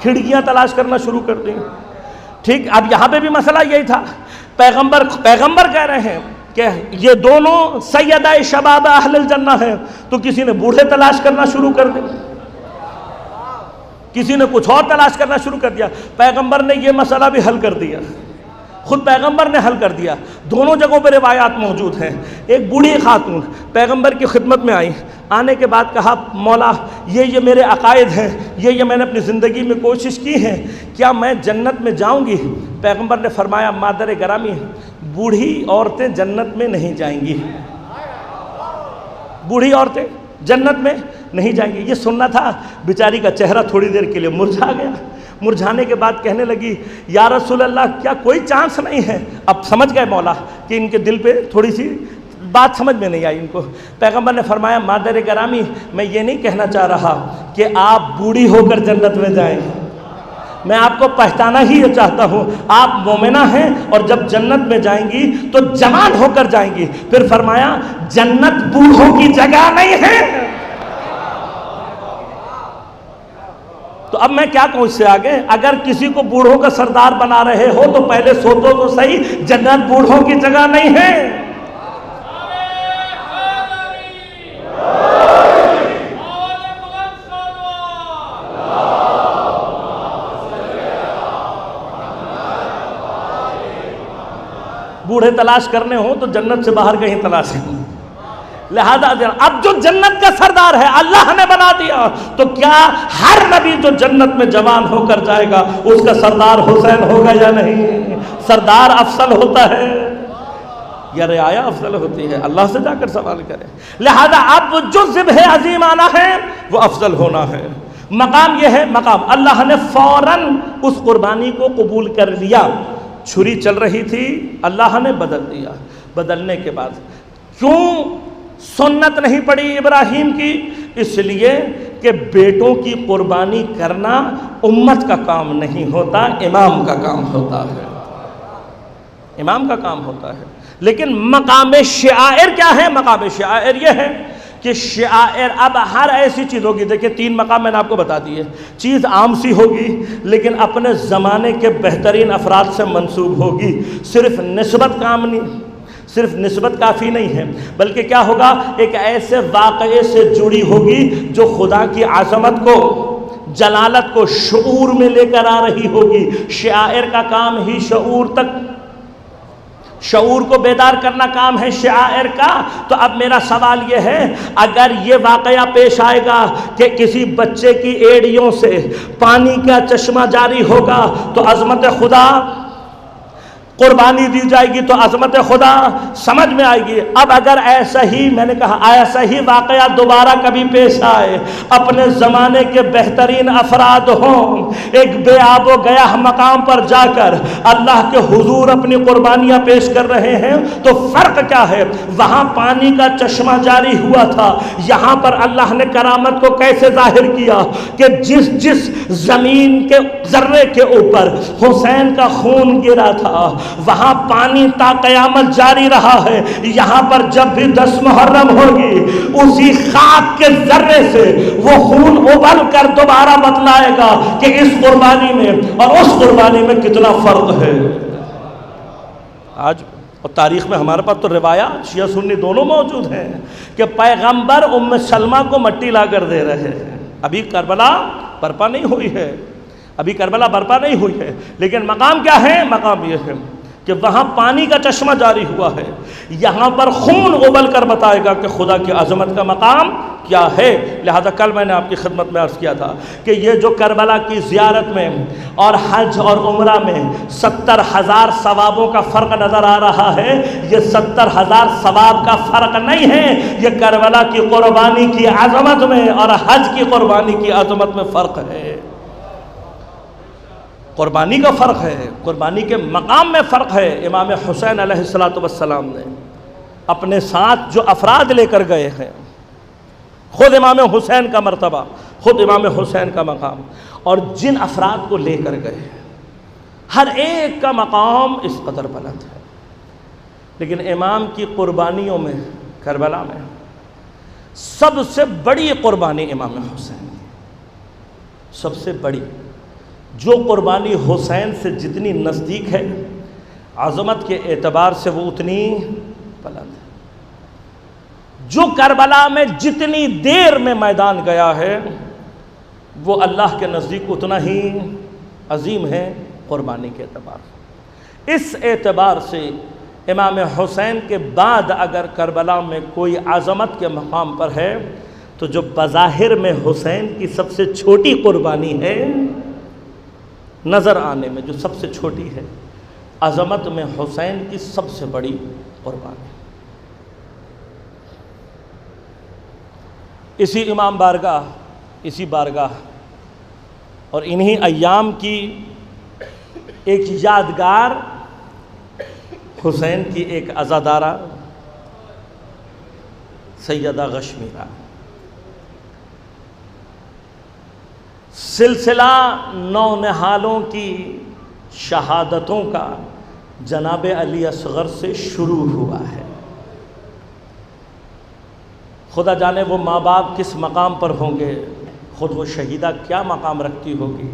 کھڑکیاں تلاش کرنا شروع کر دی۔ ٹھیک، اب یہاں پہ بھی مسئلہ یہی تھا، پیغمبر کہہ رہے ہیں کہ یہ دونوں سیدہ شباب اہل الجنہ ہیں، تو کسی نے بوڑھے تلاش کرنا شروع کر دیا، کسی نے کچھ اور تلاش کرنا شروع کر دیا۔ پیغمبر نے یہ مسئلہ بھی حل کر دیا، خود پیغمبر نے حل کر دیا۔ دونوں جگہوں پہ روایات موجود ہیں۔ ایک بوڑھی خاتون پیغمبر کی خدمت میں آئی، آنے کے بعد کہا مولا یہ میرے عقائد ہیں، یہ میں نے اپنی زندگی میں کوشش کی ہے، کیا میں جنت میں جاؤں گی؟ پیغمبر نے فرمایا مادر گرامی، بوڑھی عورتیں جنت میں نہیں جائیں گی، بوڑھی عورتیں جنت میں نہیں جائیں گی۔ یہ سننا تھا، بیچاری کا چہرہ تھوڑی دیر کے لیے مرجھا گیا۔ مرجھانے کے بعد کہنے لگی یا رسول اللہ کیا کوئی چانس نہیں ہے؟ اب سمجھ گئے مولا کہ ان کے دل پہ تھوڑی سی بات سمجھ میں نہیں آئی ان کو۔ پیغمبر نے فرمایا مادر گرامی، میں یہ نہیں کہنا چاہ رہا کہ آپ بوڑھی ہو کر جنت میں جائیں، میں آپ کو پہچانا ہی یہ چاہتا ہوں، آپ مومنہ ہیں اور جب جنت میں جائیں گی تو جوان ہو کر جائیں گی۔ پھر فرمایا جنت بوڑھوں کی جگہ نہیں ہے۔ تو اب میں کیا کہوں اس سے آگے؟ اگر کسی کو بوڑھوں کا سردار بنا رہے ہو تو پہلے سوچو تو صحیح، جنت بوڑھوں کی جگہ نہیں ہے۔ بوڑھے تلاش کرنے ہوں تو جنت سے باہر کہیں تلاش کریں۔ لہذا اب جو جنت کا سردار ہے اللہ نے بنا دیا، تو کیا ہر نبی جو جنت میں جوان ہو کر جائے گا اس کا سردار حسین ہوگا یا نہیں؟ سردار افضل ہوتا ہے یا رعایا افضل ہوتی ہے؟ اللہ سے جا کر سوال کریں۔ لہذا اب جو ذبح عظیم آنا ہے وہ افضل ہونا ہے۔ مقام یہ ہے، مقام اللہ نے فوراً اس قربانی کو قبول کر لیا۔ چھری چل رہی تھی، اللہ نے بدل دیا۔ بدلنے کے بعد کیوں سنت نہیں پڑی ابراہیم کی؟ اس لیے کہ بیٹوں کی قربانی کرنا امت کا کام نہیں ہوتا، امام کا کام ہوتا ہے، امام کا کام ہوتا ہے۔ لیکن مقام شعائر کیا ہے؟ مقام شعائر یہ ہے کہ شعائر اب ہر ایسی چیز ہوگی، دیکھیں 3 مقام میں نے آپ کو بتا دیے، چیز عام سی ہوگی لیکن اپنے زمانے کے بہترین افراد سے منسوب ہوگی، صرف نسبت کام نہیں، صرف نسبت کافی نہیں ہے، بلکہ کیا ہوگا، ایک ایسے واقعے سے جڑی ہوگی جو خدا کی عظمت کو، جلالت کو شعور میں لے کر آ رہی ہوگی۔ شعائر کا کام ہی شعور کو بیدار کرنا کام ہے شعائر کا۔ تو اب میرا سوال یہ ہے، اگر یہ واقعہ پیش آئے گا کہ کسی بچے کی ایڑیوں سے پانی کا چشمہ جاری ہوگا تو عظمت خدا، قربانی دی جائے گی تو عظمت خدا سمجھ میں آئے گی۔ اب اگر ایسا ہی، میں نے کہا ایسا ہی واقعہ دوبارہ کبھی پیش آئے، اپنے زمانے کے بہترین افراد ہوں، ایک بے آب و گیاہ مقام پر جا کر اللہ کے حضور اپنی قربانیاں پیش کر رہے ہیں، تو فرق کیا ہے؟ وہاں پانی کا چشمہ جاری ہوا تھا، یہاں پر اللہ نے کرامت کو کیسے ظاہر کیا کہ جس زمین کے ذرے کے اوپر حسین کا خون گرا تھا وہاں پانی تا قیامت جاری رہا ہے۔ یہاں پر جب بھی 10 محرم ہوگی، اسی خاک کے ذرے سے وہ خون ابل کر دوبارہ بتلائے گا کہ اس قربانی میں اور اس قربانی میں کتنا فرق ہے۔ آج اور تاریخ میں ہمارے پاس تو روایات شیعہ سنی دونوں موجود ہیں کہ پیغمبر ام سلمہ کو مٹی لا کر دے رہے ہیں۔ ابھی کربلا برپا نہیں ہوئی ہے، ابھی کربلا برپا نہیں ہوئی ہے، لیکن مقام کیا ہے؟ مقام یہ ہے کہ وہاں پانی کا چشمہ جاری ہوا ہے، یہاں پر خون ابل کر بتائے گا کہ خدا کی عظمت کا مقام کیا ہے۔ لہذا کل میں نے آپ کی خدمت میں عرض کیا تھا کہ یہ جو کربلا کی زیارت میں اور حج اور عمرہ میں 70,000 ثوابوں کا فرق نظر آ رہا ہے، یہ 70,000 ثواب کا فرق نہیں ہے، یہ کربلا کی قربانی کی عظمت میں اور حج کی قربانی کی عظمت میں فرق ہے، قربانی کا فرق ہے، قربانی کے مقام میں فرق ہے۔ امام حسین علیہ السلام نے اپنے ساتھ جو افراد لے کر گئے ہیں، خود امام حسین کا مرتبہ، خود امام حسین کا مقام، اور جن افراد کو لے کر گئے ہیں ہر ایک کا مقام اس قدر بلند ہے، لیکن امام کی قربانیوں میں کربلا میں سب سے بڑی قربانی امام حسین، سب سے بڑی، جو قربانی حسین سے جتنی نزدیک ہے عظمت کے اعتبار سے وہ اتنی بلند ہے، جو کربلا میں جتنی دیر میں میدان گیا ہے وہ اللہ کے نزدیک اتنا ہی عظیم ہے قربانی کے اعتبار سے۔ اس اعتبار سے امام حسین کے بعد اگر کربلا میں کوئی عظمت کے مقام پر ہے تو جو بظاہر میں حسین کی سب سے چھوٹی قربانی ہے، نظر آنے میں جو سب سے چھوٹی ہے، عظمت میں حسین کی سب سے بڑی قربانی۔ اسی امام بارگاہ، اسی بارگاہ اور انہی ایام کی ایک یادگار حسین کی ایک عزادارہ سیدہ غشمیرہ، سلسلہ نونہالوں کی شہادتوں کا جناب علی اصغر سے شروع ہوا ہے۔ خدا جانے وہ ماں باپ کس مقام پر ہوں گے، خود وہ شہیدہ کیا مقام رکھتی ہوگی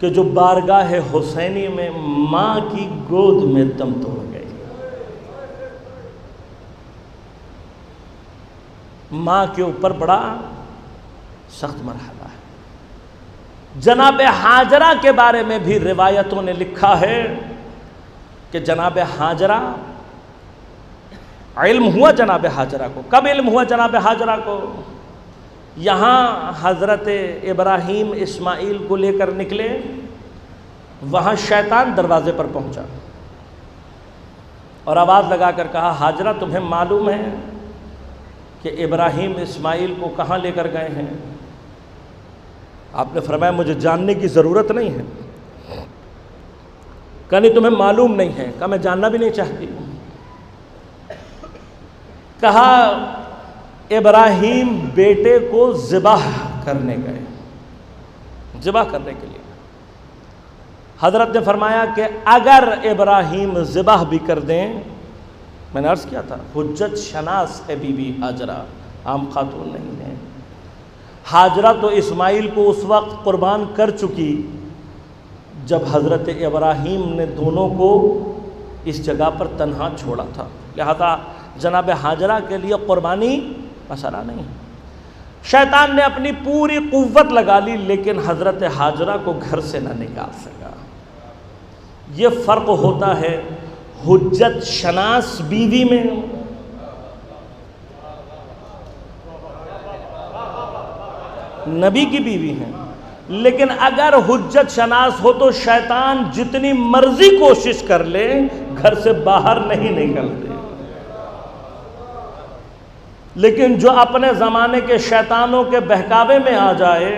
کہ جو بارگاہ حسینی میں ماں کی گود میں دم توڑ گئی۔ ماں کے اوپر بڑا سخت مرحلہ ہے۔ جناب حاجرہ کے بارے میں بھی روایتوں نے لکھا ہے کہ جناب حاجرہ، علم ہوا جناب حاجرہ کو۔ کب علم ہوا جناب حاجرہ کو؟ یہاں حضرت ابراہیم اسماعیل کو لے کر نکلے، وہاں شیطان دروازے پر پہنچا اور آواز لگا کر کہا، حاجرہ تمہیں معلوم ہے کہ ابراہیم اسماعیل کو کہاں لے کر گئے ہیں؟ آپ نے فرمایا مجھے جاننے کی ضرورت نہیں ہے۔ کہا نہیں تمہیں معلوم نہیں ہے؟ کہا میں جاننا بھی نہیں چاہتی۔ کہا ابراہیم بیٹے کو ذبح کرنے گئے، ذبح کرنے کے لیے حضرت نے فرمایا کہ اگر ابراہیم ذبح بھی کر دیں، میں نے عرض کیا تھا حجت شناس ہے بی بی ہاجرہ، عام خاتون نہیں ہے۔ ہاجرہ تو اسماعیل کو اس وقت قربان کر چکی جب حضرت ابراہیم نے دونوں کو اس جگہ پر تنہا چھوڑا تھا، لہذا جناب ہاجرہ کے لیے قربانی مسئلہ نہیں۔ شیطان نے اپنی پوری قوت لگا لی لیکن حضرت ہاجرہ کو گھر سے نہ نکال سکا۔ یہ فرق ہوتا ہے حجت شناس بیوی میں۔ نبی کی بیوی ہیں لیکن اگر حجت شناس ہو تو شیطان جتنی مرضی کوشش کر لے گھر سے باہر نہیں نکلتے، لیکن جو اپنے زمانے کے شیطانوں کے بہکاوے میں آ جائے،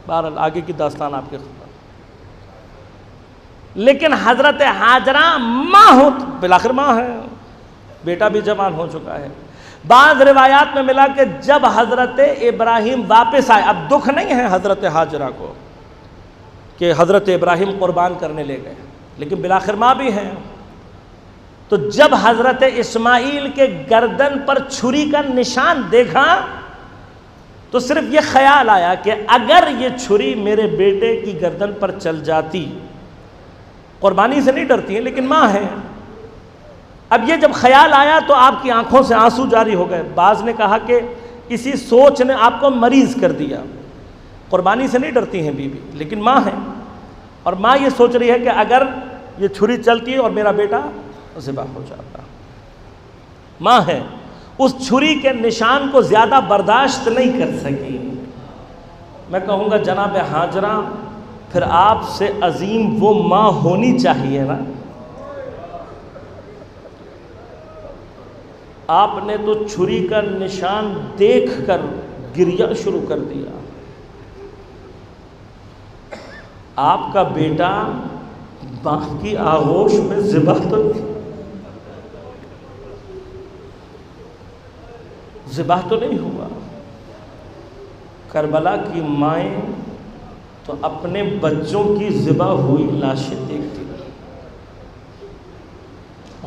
بہرحال آگے کی داستان آپ کے خطر۔ لیکن حضرت ہاجرہ ماں ہو، بالآخر ماں ہے، بیٹا بھی جوان ہو چکا ہے۔ بعض روایات میں ملا کہ جب حضرت ابراہیم واپس آئے، اب دکھ نہیں ہے حضرت ہاجرہ کو کہ حضرت ابراہیم قربان کرنے لے گئے، لیکن بالآخر ماں بھی ہیں، تو جب حضرت اسماعیل کے گردن پر چھری کا نشان دیکھا تو صرف یہ خیال آیا کہ اگر یہ چھری میرے بیٹے کی گردن پر چل جاتی، قربانی سے نہیں ڈرتی ہیں لیکن ماں ہے، اب یہ جب خیال آیا تو آپ کی آنکھوں سے آنسو جاری ہو گئے۔ بعض نے کہا کہ اسی سوچ نے آپ کو مریض کر دیا، قربانی سے نہیں ڈرتی ہیں بیوی لیکن ماں ہے، اور ماں یہ سوچ رہی ہے کہ اگر یہ چھری چلتی ہے اور میرا بیٹا ذبح ہو جاتا، ماں ہے، اس چھری کے نشان کو زیادہ برداشت نہیں کر سکی۔ میں کہوں گا جناب ہاجرہ پھر آپ سے عظیم وہ ماں ہونی چاہیے نا، آپ نے تو چھری کا نشان دیکھ کر گریہ شروع کر دیا، آپ کا بیٹا ماں کی آغوش میں ذبح تو نہیں ہوا۔ کربلا کی مائیں تو اپنے بچوں کی ذبح ہوئی لاشیں دیکھتی رہی،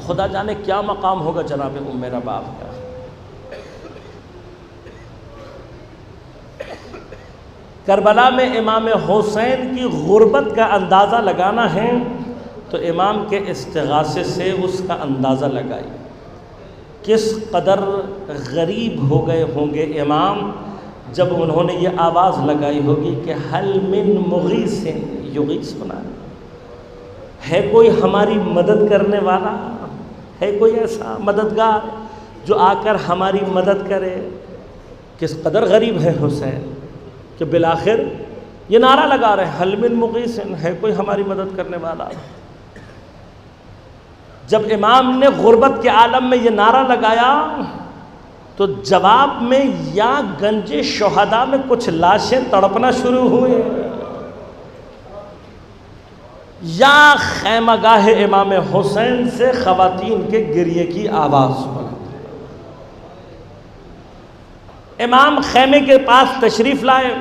خدا جانے کیا مقام ہوگا جناب میرا باپ کا۔ کربلا میں امام حسین کی غربت کا اندازہ لگانا ہے تو امام کے استغاثے سے اس کا اندازہ لگائی، کس قدر غریب ہو گئے ہوں گے امام جب انہوں نے یہ آواز لگائی ہوگی کہ حل من مغیث یغیثنا، ہے کوئی ہماری مدد کرنے والا، ہے کوئی ایسا مددگار جو آ کر ہماری مدد کرے۔ کس قدر غریب ہے حسین کہ بالآخر یہ نعرہ لگا رہے ہیں حل من مغیث، ہے کوئی ہماری مدد کرنے والا۔ جب امام نے غربت کے عالم میں یہ نعرہ لگایا تو جواب میں یا گنج شہداء میں کچھ لاشیں تڑپنا شروع ہوئے یا خیمہ گاہ امام حسین سے خواتین کے گریے کی آواز بلند۔ امام خیمے کے پاس تشریف لائے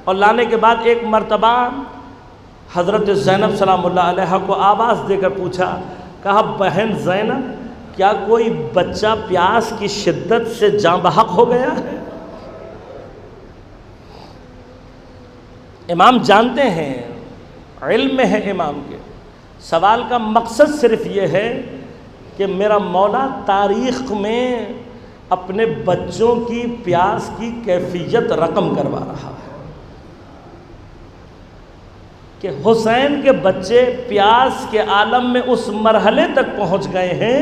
اور لانے کے بعد ایک مرتبہ حضرت زینب سلام اللہ علیہ کو آواز دے کر پوچھا، کہا بہن زینب کیا کوئی بچہ پیاس کی شدت سے جاں بحق ہو گیا ہے؟ امام جانتے ہیں، علم میں ہے امام کے، سوال کا مقصد صرف یہ ہے کہ میرا مولا تاریخ میں اپنے بچوں کی پیاس کی کیفیت رقم کروا رہا ہے کہ حسین کے بچے پیاس کے عالم میں اس مرحلے تک پہنچ گئے ہیں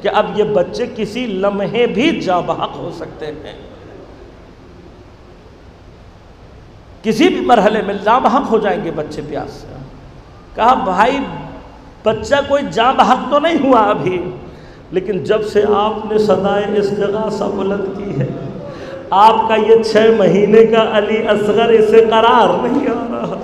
کہ اب یہ بچے کسی لمحے بھی جاں بحق ہو سکتے ہیں، کسی بھی مرحلے میں جاں بحق ہو جائیں گے بچے پیاس سے۔ کہا بھائی بچہ کوئی جاں بحق تو نہیں ہوا ابھی، لیکن جب سے آپ نے صدائے استغاثہ بلند کی ہے، آپ کا یہ 6 مہینے کا علی اصغر اسے قرار نہیں آ رہا،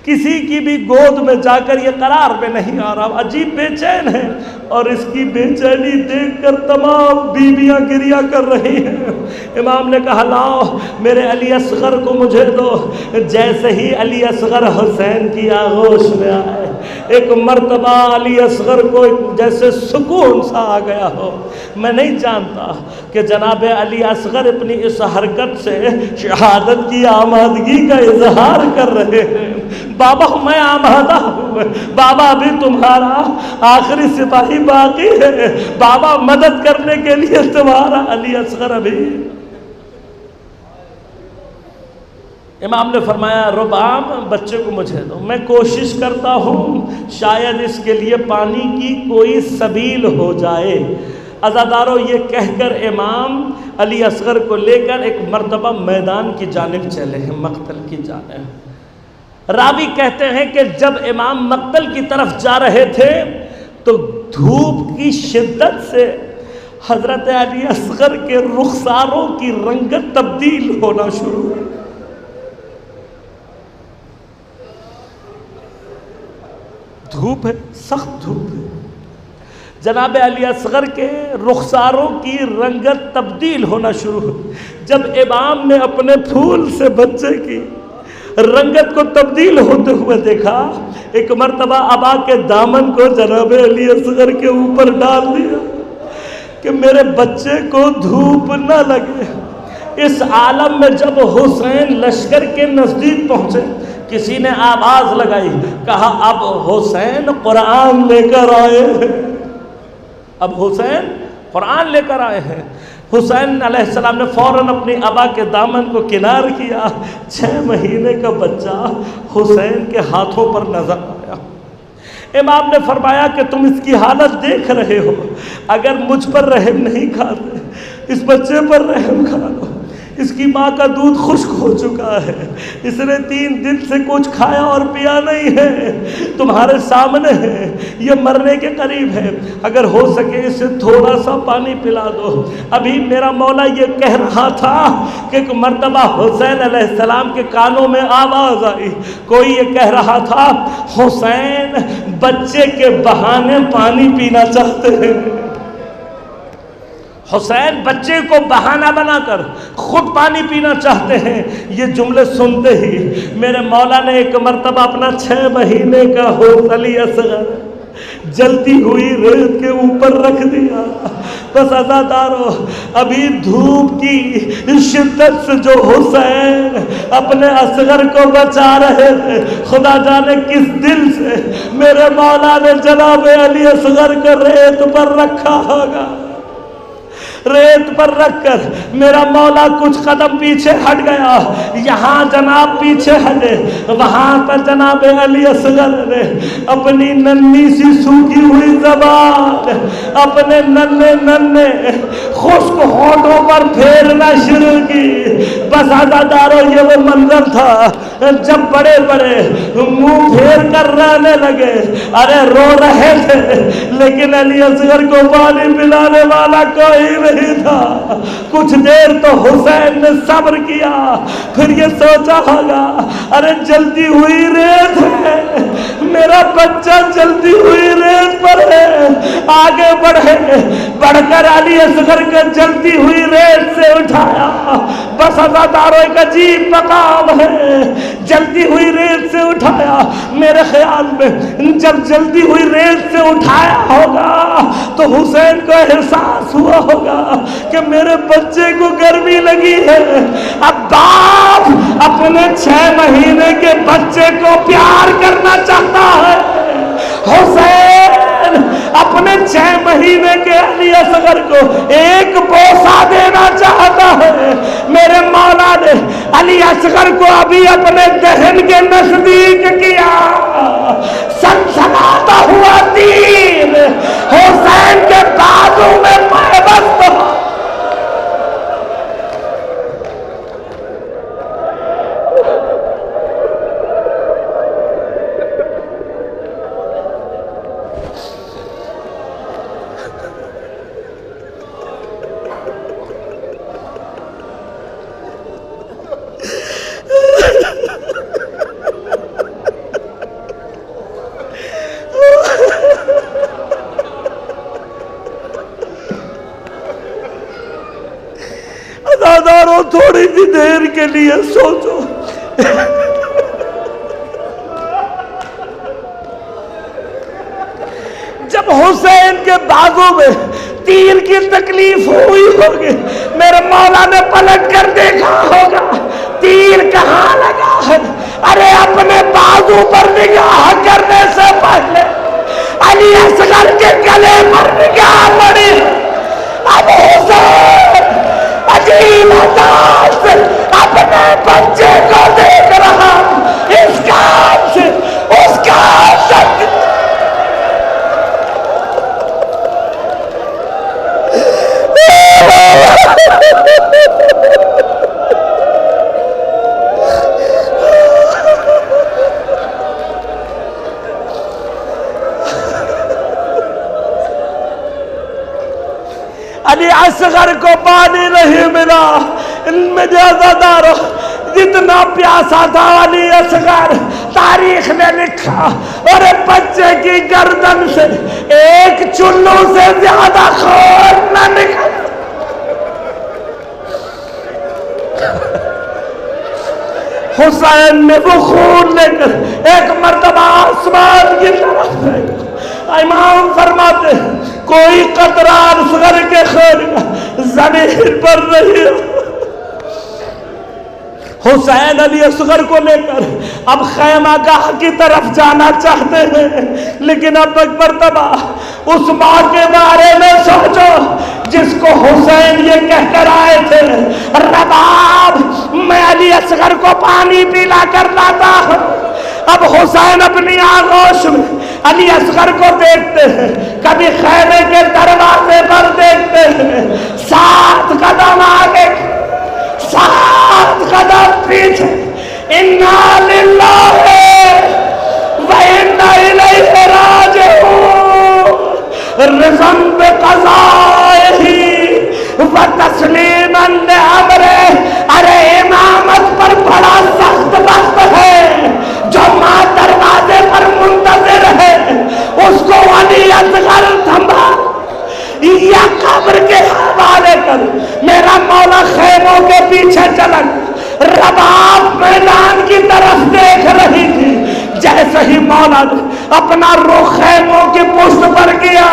کسی کی بھی گود میں جا کر یہ قرار میں نہیں آ رہا، عجیب بے چین ہے۔ اور اس کی بے چینی دیکھ کر تمام بیویاں گریہ کر رہی ہیں۔ امام نے کہا لاؤ میرے علی اصغر کو مجھے دو۔ جیسے ہی علی اصغر حسین کی آغوش میں آئے، ایک مرتبہ علی اصغر کو جیسے سکون سا آ گیا ہو۔ میں نہیں جانتا کہ جناب علی اصغر اپنی اس حرکت سے شہادت کی آمادگی کا اظہار کر رہے ہیں۔ بابا میں آمادہ ہوں، بابا ابھی تمہارا آخری سپاہی باقی ہے، بابا مدد کرنے کے لیے تمہارا علی اصغر ابھی۔ امام نے فرمایا رباب بچے کو مجھے دو، میں کوشش کرتا ہوں شاید اس کے لیے پانی کی کوئی سبیل ہو جائے۔ عزادارو یہ کہہ کر امام علی اصغر کو لے کر ایک مرتبہ میدان کی جانب چلے ہیں، مقتل کی جانب۔ راوی کہتے ہیں کہ جب امام مقتل کی طرف جا رہے تھے تو دھوپ کی شدت سے حضرت علی اصغر کے رخساروں کی رنگت تبدیل ہونا شروع ہوئی۔ دھوپ ہے، سخت دھوپ ہے، جناب علی اصغر کے رخساروں کی رنگت تبدیل ہونا شروع ہوئی۔ جب امام نے اپنے پھول سے بچے کی رنگت کو تبدیل ہوتے ہوئے دیکھا، ایک مرتبہ ابا کے دامن کو جناب علی اصغر کے اوپر ڈال دیا کہ میرے بچے کو دھوپ نہ لگے۔ اس عالم میں جب حسین لشکر کے نزدیک پہنچے، کسی نے آواز لگائی، کہا اب حسین قرآن لے کر آئے ہیں، اب حسین قرآن لے کر آئے ہیں۔ حسین علیہ السلام نے فوراً اپنی ابا کے دامن کو کنار کیا، 6 مہینے کا بچہ حسین کے ہاتھوں پر نظر آیا۔ امام نے فرمایا کہ تم اس کی حالت دیکھ رہے ہو، اگر مجھ پر رحم نہیں کھاتے اس بچے پر رحم کھا لو۔ اس کی ماں کا دودھ خشک ہو چکا ہے، اس نے 3 دن سے کچھ کھایا اور پیا نہیں ہے، تمہارے سامنے ہے، یہ مرنے کے قریب ہے، اگر ہو سکے اسے تھوڑا سا پانی پلا دو۔ ابھی میرا مولا یہ کہہ رہا تھا کہ ایک مرتبہ حسین علیہ السلام کے کانوں میں آواز آئی، کوئی یہ کہہ رہا تھا حسین بچے کے بہانے پانی پینا چاہتے ہیں۔ حسین بچے کو بہانہ بنا کر خود پانی پینا چاہتے ہیں۔ یہ جملے سنتے ہی میرے مولا نے ایک مرتبہ اپنا 6 مہینے کا علی اصغر جلتی ہوئی ریت کے اوپر رکھ دیا۔ بس عزادارو ابھی دھوپ کی شدت سے جو حسین اپنے اصغر کو بچا رہے تھے، خدا جانے کس دل سے میرے مولا نے جناب علی اصغر کو ریت پر رکھا ہوگا۔ ریت پر رکھ کر میرا مولا کچھ قدم پیچھے ہٹ گیا، یہاں جناب پیچھے ہٹے، وہاں پر جناب علی اصغر نے اپنی ننھی سی سوکھی ہوئی زبان اپنے ننھے خشک ہونٹوں پر پھیرنا شروع کی۔ بس عزادارو یہ وہ منظر تھا جب بڑے بڑے منہ پھیر کر رہنے لگے، ارے رو رہے تھے لیکن علی اصغر کو پانی پلانے والا کوئی نہیں تھا۔ کچھ دیر تو حسین نے صبر کیا، پھر یہ سوچا ہوگا ارے جلدی ہوئی ریت ہے، میرا بچہ جلدی ہوئی ریت پر ہے، آگے بڑھ کر علی اصغر کو جلدی ہوئی ریت سے اٹھایا۔ بس عزادارو ایک عجیب مقام ہے، جلدی ہوئی ریت سے اٹھایا۔ میرے خیال میں جب جلدی ہوئی ریت سے اٹھایا ہوگا تو حسین کو احساس ہوا ہوگا کہ میرے بچے کو گرمی لگی ہے۔ اب باپ اپنے 6 مہینے کے بچے کو پیار کرنا چاہتا ہے، حسین اپنے 6 مہینے کے علی اصغر کو ایک بوسہ دینا چاہتا ہے۔ میرے مولا نے علی اصغر کو ابھی اپنے دہن کے نزدیک کیا، سنسناتا ہوا تیر حسین کے بازو میں پیوست ہو۔ داروں تھوڑی سی دیر کے لیے سوچو، جب حسین کے بازو میں تیر کی تکلیف ہوئی ہوگی، میرے مولا نے پلٹ کر دیکھا ہوگا تیر کہاں لگا ہے۔ ارے اپنے بازو پر نگاہ کرنے سے پہلے علی اصغر کے گلے پر نگاہ پڑی۔ اب حسین عجیب انداز سے اپنے بچے کو دیکھ رہا، اس کام سے اس کام تک علی اصغر کو پانی نہیں ملا۔ اجازت دارو، جتنا پیاسا تھا علی اصغر، تاریخ نے لکھا، اور بچے کی گردن سے ایک چلو سے زیادہ خون نہ نکل۔ حسین نے وہ خون لے کر ایک مرتبہ آسمان کی طرف دیکھا۔ امام فرماتے ہیں کوئی قطرہ اصغر کے خون کا زمین پر نہیں۔ حسین علی اصغر کو لے کر اب خیمہ گاہ کی طرف جانا چاہتے ہیں، لیکن اب ایک مرتبہ اس ماں کے بارے میں سوچو جس کو حسین یہ کہہ کر آئے تھے، رباب میں علی اصغر کو پانی پلا کر لاتا ہوں۔ اب حسین اپنی آغوش میں علی اصغر کو دیکھتے ہیں، کبھی خیمے کے دروازے پر دیکھتے ہیں، 7 قدم آگے 7 قدم پیچھے، اِنَّا لِلَّهِ وَإِنَّا إِلَيْهِ رَاجِعُونَ، رِضًا بِقَضَائِهِ وَتَسْلِيمًا لِأَمْرِهِ۔ ارے امامت پر بڑا سخت وقت ہے، جو ماں دروازے پر منتظر ہے اس کو علی اصغر سنبھال یا قبر کے حوالے کر۔ میرا مولا خیموں کے پیچھے چلا، رباب میدان کی طرف دیکھ رہی تھی۔ جیسے ہی مولا نے اپنا رخ خیموں کی پشت پر کیا،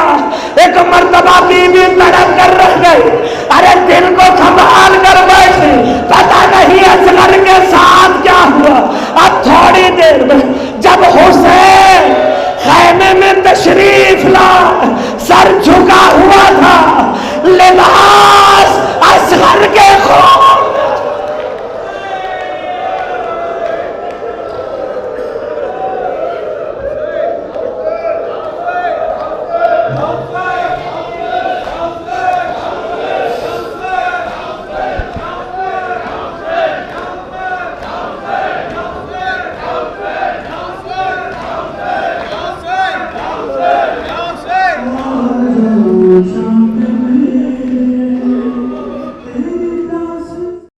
ایک مرتبہ بی بی تڑپ کر رہ گئی، ارے دل کو سنبھال کر